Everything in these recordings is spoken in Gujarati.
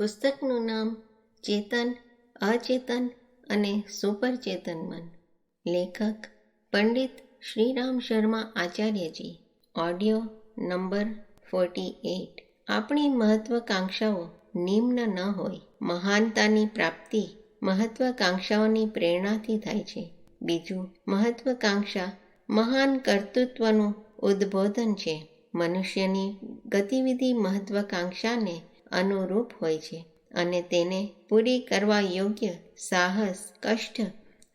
પુસ્તકનું નામ ચેતન, અચેતન અને સુપરચેતન મન. લેખક પંડિત શ્રીરામ શર્મા આચાર્યજી. Audio number 48. આપણી મહત્વાકાંક્ષાઓ નિમ્ન ન હોય. મહાનતાની પ્રાપ્તિ મહત્વાકાંક્ષાઓની પ્રેરણાથી થાય છે. બીજું, મહત્વાકાંક્ષા મહાન કર્તૃત્વનું ઉદ્બોધન છે. મનુષ્યની ગતિવિધિ મહત્વાકાંક્ષાને અનુરૂપ હોય છે અને તેને પૂરી કરવા યોગ્ય સાહસ, કષ્ટ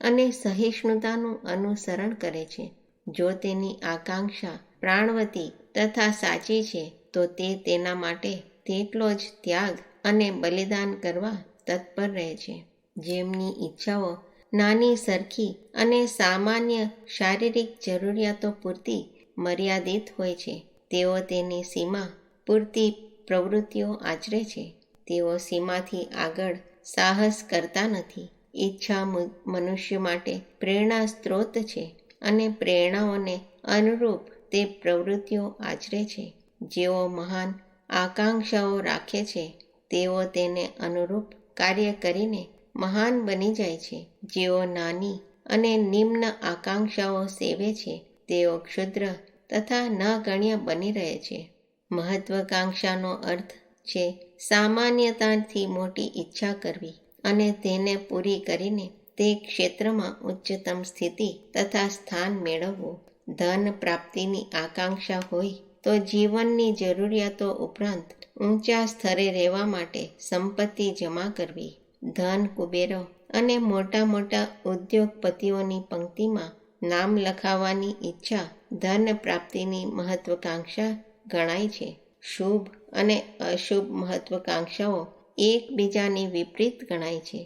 અને સહિષ્ણુતાનું અનુસરણ કરે છે. જો તેની આકાંક્ષા પ્રાણવતી તથા સાચી છે તો તે તેના માટે તેટલો જ ત્યાગ અને બલિદાન કરવા તત્પર રહે છે. જેમની ઈચ્છાઓ નાની, સરખી અને સામાન્ય શારીરિક જરૂરિયાતો પૂરતી મર્યાદિત હોય છે, તેઓ તેની સીમા પૂરતી પ્રવૃત્તિઓ આચરે છે. તેઓ સીમાથી આગળ સાહસ કરતા નથી. ઈચ્છા મનુષ્ય માટે પ્રેરણા સ્ત્રોત છે અને પ્રેરણાઓને અનુરૂપ તે પ્રવૃત્તિઓ આચરે છે. જેઓ મહાન આકાંક્ષાઓ રાખે છે તેઓ તેને અનુરૂપ કાર્ય કરીને મહાન બની જાય છે. જેઓ નાની અને નિમ્ન આકાંક્ષાઓ સેવે છે તેઓ ક્ષુદ્ર તથા નગણ્ય બની રહે છે. મહત્વાકાંક્ષાનો અર્થ છે સામાન્યતાથી મોટી ઈચ્છા કરવી અને તેને પૂરી કરીને તે ક્ષેત્રમાં ઉચ્ચતમ સ્થિતિ તથા સ્થાન મેળવવું. ધન પ્રાપ્તિની આકાંક્ષા હોય તો જીવનની જરૂરિયાતો ઉપરાંત ઊંચા સ્તરે રહેવા માટે સંપત્તિ જમા કરવી. ધન કુબેરો અને મોટા મોટા ઉદ્યોગપતિઓની પંક્તિમાં નામ લખાવવાની ઈચ્છા ધન પ્રાપ્તિની મહત્વાકાંક્ષા ગણાય છે. શુભ અને અશુભ મહત્વાકાંક્ષાઓ એકબીજાની વિપરીત ગણાય છે.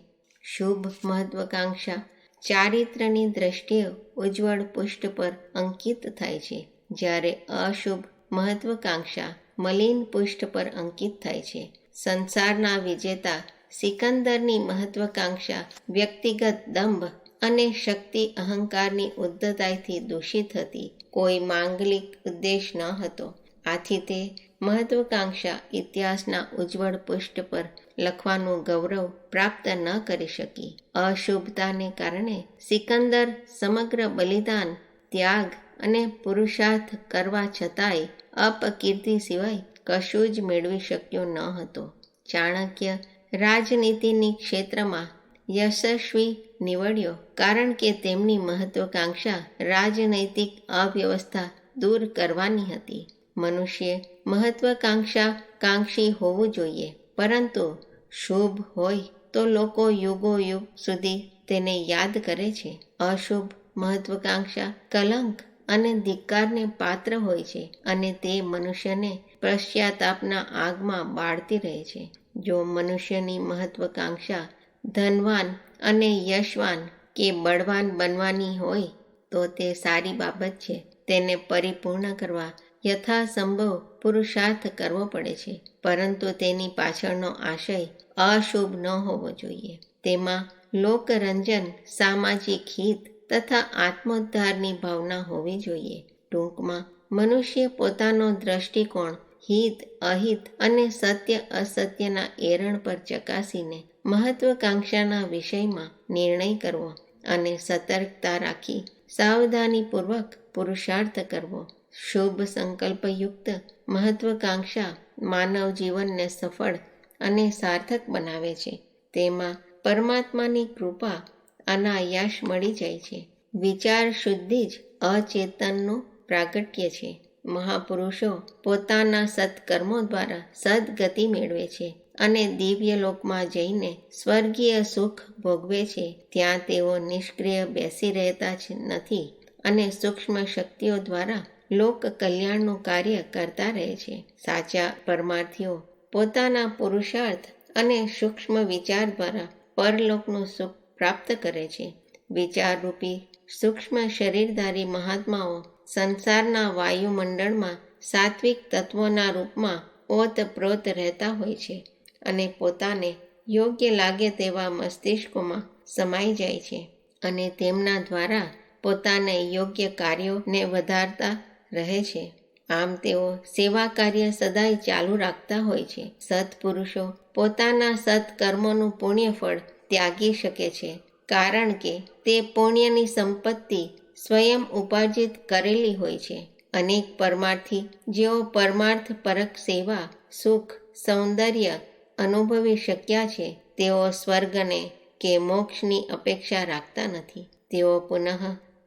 શુભ મહત્વાકાંક્ષા ચારિત્ર્યની દ્રષ્ટિએ ઉજ્જવળ પુષ્ઠ પર અંકિત થાય છે, જ્યારે અશુભ મહત્વાકાંક્ષા મલિન પુષ્ઠ પર અંકિત થાય છે. સંસારના વિજેતા સિકંદરની મહત્વાકાંક્ષા વ્યક્તિગત દંભ અને શક્તિ અહંકારની ઉદ્ધતાથી દૂષિત હતી. કોઈ માંગલિક ઉદ્દેશ ન હતો. આથી તે મહત્વાકાંક્ષા ઇતિહાસના ઉજ્જવળ પુષ્ઠ પર લખવાનું ગૌરવ પ્રાપ્ત ન કરી શકી. અશુભતાને કારણે સિકંદર સમગ્ર બલિદાન, ત્યાગ અને પુરુષાર્થ કરવા છતાંય અપકીર્તિ સિવાય કશું જ મેળવી શક્યો ન હતો. ચાણક્ય રાજનીતિની ક્ષેત્રમાં યશસ્વી નીવડ્યો કારણ કે તેમની મહત્વાકાંક્ષા રાજનૈતિક અવ્યવસ્થા દૂર કરવાની હતી. મનુષ્ય મહત્વાકાંક્ષી હોવું જોઈએ, પરંતુ શુભ હોય તો લોકો યુગો યુગ સુધી તેને યાદ કરે છે. અશુભ મહત્વાકાંક્ષા કલંક અને ધિક્કારને પાત્ર હોય છે અને તે મનુષ્યને પશ્ચાતાપના આગમાં બાળતી રહે છે. જો મનુષ્યની મહત્વાકાંક્ષા ધનવાન અને યશવાન કે બળવાન બનવાની હોય તો તે સારી બાબત છે. તેને પરિપૂર્ણ કરવા યથાસંભવ પુરુષાર્થ કરવો પડે છે, પરંતુ તેની પાછળનો આશય અશુભ ન હોવો જોઈએ. તેમાં લોકરંજન, સામાજિક હિત તથા આત્મોદ્ધારની ભાવના હોવી જોઈએ. ટૂંકમાં, મનુષ્ય પોતાનો દ્રષ્ટિકોણ હિત, અહિત અને સત્ય અસત્યના એરણ પર ચકાસીને મહત્વાકાંક્ષાના વિષયમાં નિર્ણય કરવો અને સતર્કતા રાખી સાવધાનીપૂર્વક પુરુષાર્થ કરવો. શુભ સંકલ્પયુક્ત મહત્વાકાંક્ષા માનવ જીવનને સફળ અને સાર્થક બનાવે છે. તેમાં પરમાત્માની કૃપા અનાયાસ મળી જાય છે. વિચાર શુદ્ધિ જ અચેતનનું પ્રાગટ્ય છે. મહાપુરુષો પોતાના સત્કર્મો દ્વારા સદગતિ મેળવે છે અને દિવ્ય લોકમાં જઈને સ્વર્ગીય સુખ ભોગવે છે. ત્યાં તેઓ નિષ્ક્રિય બેસી રહેતા જ નથી અને સૂક્ષ્મ શક્તિઓ દ્વારા લોક કલ્યાણનું કાર્ય કરતા રહે છે. સાચા પરમાર્થીઓ પોતાના પુરુષાર્થ અને સૂક્ષ્મ વિચાર દ્વારા પરલોકનું સુખ પ્રાપ્ત કરે છે. વિચારરૂપી સૂક્ષ્મ શરીરધારી મહાત્માઓ સંસારના વાયુમંડળમાં સાત્વિક તત્વોના રૂપમાં ઓતપ્રોત રહેતા હોય છે અને પોતાને યોગ્ય લાગે તેવા મસ્તિષ્કોમાં સમાઈ જાય છે અને તેમના દ્વારા પોતાને યોગ્ય કાર્યોને વધારતા રહે છે. આમ તેઓ સેવા કાર્ય સદાય ચાલુ રાખતા હોય છે. સત્પુરુષો પોતાના સત્કર્મોનું પુણ્યફળ ત્યાગી શકે છે, કારણ કે તે પુણ્યની સંપત્તિ સ્વયં ઉપાર્જિત કરેલી હોય છે. અનેક પરમાર્થી જેઓ પરમાર્થ પરક સેવા, સુખ, સૌંદર્ય અનુભવી શક્યા છે, તેઓ સ્વર્ગને કે મોક્ષની અપેક્ષા રાખતા નથી. તેઓ પુનઃ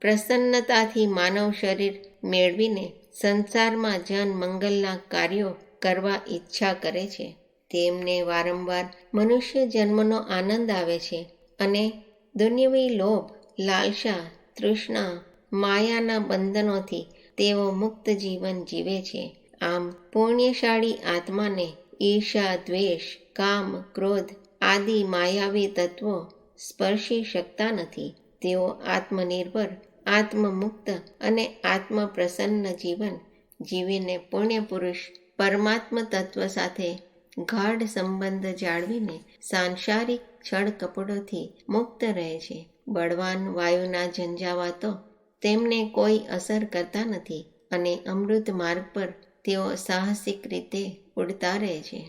પ્રસન્નતાથી માનવ શરીર મેળવીને સંસારમાં જન મંગલના કાર્યો કરવા ઈચ્છા કરે છે. તેમને વારંવાર મનુષ્ય જન્મનો આનંદ આવે છે અને દુન્યવી લોભ, લાલસા, તૃષ્ણા, માયાના બંધનોથી તેઓ મુક્ત જીવન જીવે છે. આમ પુણ્યશાળી આત્માને ઈર્ષા, દ્વેષ, કામ, ક્રોધ આદિ માયાવી તત્વો સ્પર્શી શકતા નથી. તેઓ આત્મનિર્ભર, આત્મમુક્ત અને આત્મપ્રસન્ન જીવન જીવીને પુણ્યપુરુષ પરમાત્મ તત્વ સાથે ગાઢ સંબંધ જાળવીને સાંસારિક છળ કપડોથી મુક્ત રહે છે. બળવાન વાયુના ઝંઝાવાતો તેમને કોઈ અસર કરતા નથી અને અમૃત માર્ગ પર તેઓ સાહસિક રીતે ઉડતા રહે છે.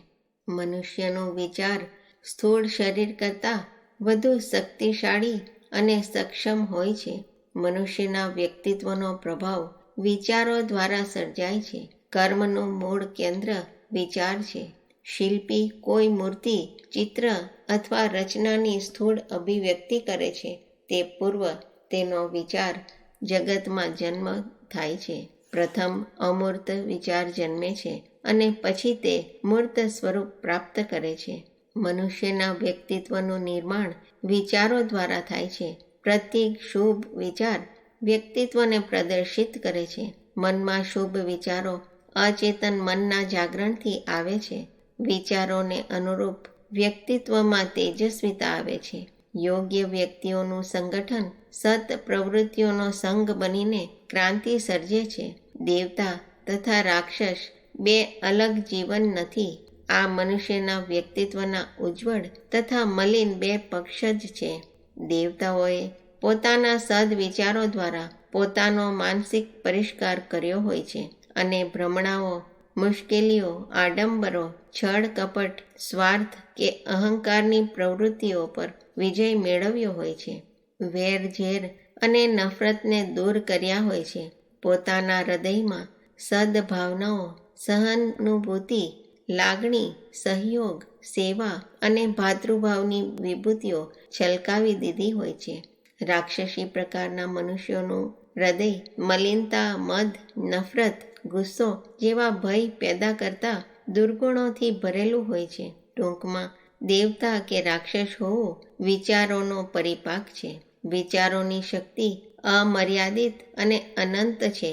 મનુષ્યનો વિચાર સ્થૂળ શરીર કરતાં વધુ શક્તિશાળી અને સક્ષમ હોય છે. મનુષ્યના વ્યક્તિત્વનો પ્રભાવ વિચારો દ્વારા સર્જાય છે. કર્મનું મૂળ કેન્દ્ર વિચાર છે. શિલ્પી કોઈ મૂર્તિ, ચિત્ર અથવા રચનાની સ્થૂળ અભિવ્યક્તિ કરે છે તે પૂર્વ તેનો વિચાર જગતમાં જન્મ થાય છે. પ્રથમ અમૂર્ત વિચાર જન્મે છે અને પછી તે મૂર્ત સ્વરૂપ પ્રાપ્ત કરે છે. મનુષ્યના વ્યક્તિત્વનું નિર્માણ વિચારો દ્વારા થાય છે. પ્રત્યેક શુભ વિચાર વ્યક્તિત્વને પ્રદર્શિત કરે છે. મનમાં શુભ વિચારો અચેતન મનના જાગરણથી આવે છે. વિચારોને અનુરૂપ વ્યક્તિત્વમાં તેજસ્વીતા આવે છે. યોગ્ય વ્યક્તિઓનું સંગઠન સત પ્રવૃત્તિઓનો સંગ બનીને ક્રાંતિ સર્જે છે. દેવતા તથા રાક્ષસ બે અલગ જીવન નથી. આ મનુષ્યના વ્યક્તિત્વના ઉજ્જવળ તથા મલિન બે પક્ષ જ છે. દેવતાઓએ પોતાના સદવિચારો દ્વારા પોતાનો માનસિક પરિષ્કાર કર્યો હોય છે અને ભ્રમણાઓ, મુશ્કેલીઓ, આડંબરો, છળ કપટ, સ્વાર્થ કે અહંકારની પ્રવૃત્તિઓ પર વિજય મેળવ્યો હોય છે. વેર ઝેર અને નફરતને દૂર કર્યા હોય છે. પોતાના હૃદયમાં સદભાવનાઓ, સહાનુભૂતિ, લાગણી, સહયોગ, સેવા અને ભાતૃભાવની વિભૂતિઓ છલકાવી દીધી હોય છે. રાક્ષસી પ્રકારના મનુષ્યોનું હૃદય મલિનતા, મદ, નફરત, ગુસ્સો જેવા ભય પેદા કરતા દુર્ગુણોથી ભરેલું હોય છે. ટૂંકમાં દેવતા કે રાક્ષસ હોવું વિચારોનો પરિપાક છે. વિચારોની શક્તિ અમર્યાદિત અને અનંત છે.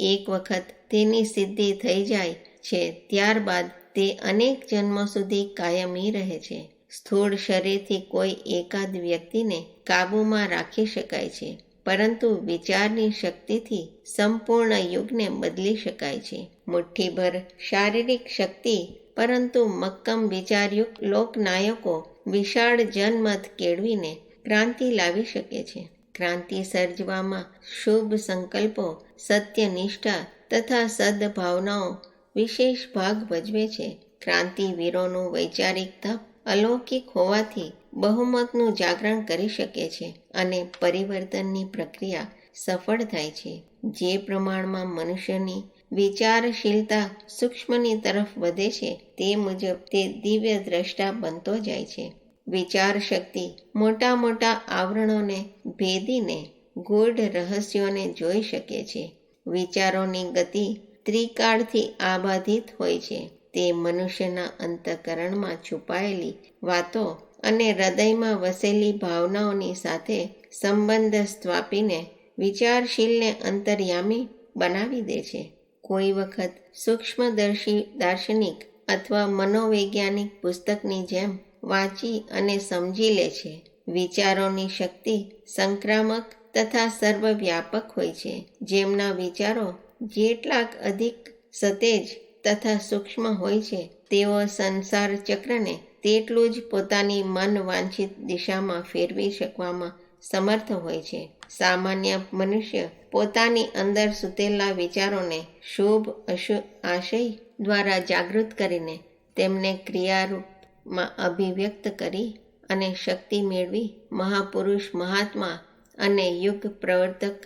એક વખત તેની સિદ્ધિ થઈ જાય છે ત્યારબાદ તે અનેક જન્મો સુધી કાયમી રહે છે. સ્થૂળ શરીરથી કોઈ એકાદ વ્યક્તિને કાબૂમાં રાખી શકાય છે, પરંતુ વિચારની શક્તિથી સંપૂર્ણ યુગને બદલી શકાય છે. મુઠ્ઠીભર શારીરિક શક્તિ પરંતુ મક્કમ વિચારયુક્ત લોકનાયકો વિશાળ જનમત કેળવીને ક્રાંતિ લાવી શકે છે. ક્રાંતિ સર્જવામાં શુભ સંકલ્પો, સત્યનિષ્ઠા તથા સદભાવનાઓ વિશેષ ભાગ ભજવે છે. ક્રાંતિવીરોનું વૈચારિક તપ અલૌકિક હોવાથી બહુમતનું જાગરણ કરી શકે છે અને પરિવર્તનની પ્રક્રિયા સફળ થાય છે. જે પ્રમાણમાં મનુષ્યની વિચારશીલતા સૂક્ષ્મની તરફ વધે છે તે મુજબ તે દિવ્ય દ્રષ્ટા બનતો જાય છે. વિચાર શક્તિ મોટા મોટા આવરણોને ભેદીને ગૂઢ રહસ્યોને જોઈ શકે છે. વિચારોની ગતિ ત્રિકાળથી આબાધિત હોય છે. તે મનુષ્યના અંતઃકરણમાં છુપાયેલી વાતો અને હૃદયમાં વસેલી ભાવનાઓની સાથે સંબંધ સ્થાપીને વિચારશીલને અંતર્યામી બનાવી દે છે. કોઈ વખત સૂક્ષ્મદર્શી દાર્શનિક અથવા મનોવૈજ્ઞાનિક પુસ્તકની જેમ વાંચી અને સમજી લે છે. વિચારોની શક્તિ સંક્રામક તથા સર્વવ્યાપક હોય છે. જેમના વિચારો જેટલાક અધિક સતેજ તથા સૂક્ષ્મ હોય છે, તેઓ સંસાર ચક્રને તેટલું જ પોતાની મન વાંછિત દિશામાં ફેરવી શકવામાં સમર્થ હોય છે. સામાન્ય મનુષ્ય પોતાની અંદર સૂતેલા વિચારોને શુભ અશુભ આશય દ્વારા જાગૃત કરીને તેમને ક્રિયારૂપમાં અભિવ્યક્ત કરી અને શક્તિ મેળવી મહાપુરુષ મહાત્મા અને યુગ પ્રવર્તક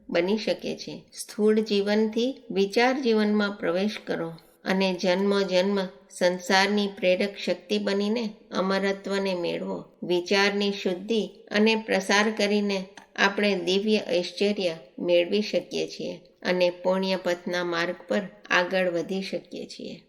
બની શકે છે. સ્થૂળ જીવનથી વિચાર જીવનમાં પ્રવેશ કરો અને જન્મો જન્મ સંસારની પ્રેરક શક્તિ બનીને અમરત્વને મેળવો. વિચારની શુદ્ધિ અને પ્રસાર કરીને આપણે દિવ્ય ઐશ્વર્ય મેળવી શકીએ છીએ અને પુણ્ય પથના માર્ગ પર આગળ વધી શકીએ છીએ.